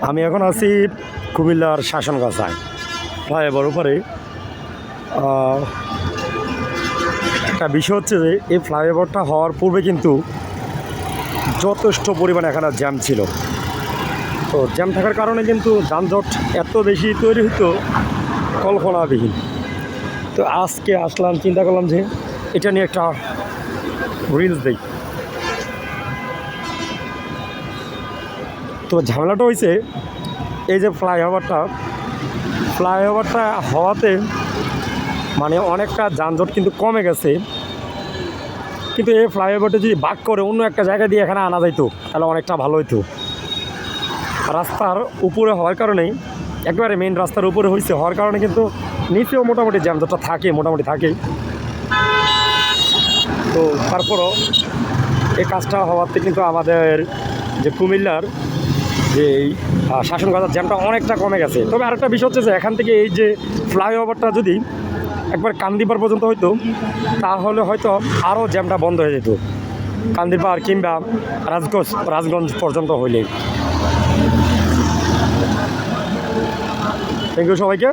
আমি এখন আছি কুমিল্লার শাসনগাছায় ফ্লাইওভার উপরে। একটা বিষয় হচ্ছে যে এই ফ্লাইওভারটা হওয়ার পূর্বে কিন্তু যথেষ্ট পরিমাণে এখানে জ্যাম ছিল। তো জ্যাম থাকার কারণে কিন্তু যানজট এত বেশি তৈরি হতো কল্পনাবিহীন। তো আজকে আসলাম, চিন্তা করলাম যে এটা নিয়ে একটা রিলস দিই। তো ঝামেলাটা হয়েছে এই যে ফ্লাইওভারটা হওয়াতে মানে অনেকটা যানজট কিন্তু কমে গেছে। কিন্তু এই ফ্লাইওভারটা যদি বাক করে অন্য একটা জায়গা দিয়ে এখানে আনা যাইতো তাহলে অনেকটা ভালো হইতো। রাস্তার উপরে হওয়ার কারণেই, একেবারে মেন রাস্তার উপরে হওয়ার কারণে কিন্তু নিচেও মোটামুটি যানজটটা মোটামুটি থাকে। তো তারপরও এই কাজটা হওয়াতে কিন্তু আমাদের যে কুমিল্লার যে এই শাসনগাছার জ্যামটা অনেকটা কমে গেছে। তবে আরেকটা বিষয় হচ্ছে যে এখান থেকে এই যে ফ্লাইওভারটা যদি একবার কান্দিপাড় পর্যন্ত হইতো তাহলে হয়তো আরও জ্যামটা বন্ধ হয়ে যেত, কান্দিপাড় কিংবা রাজগঞ্জ পর্যন্ত হইলে। থ্যাংক ইউ সবাইকে।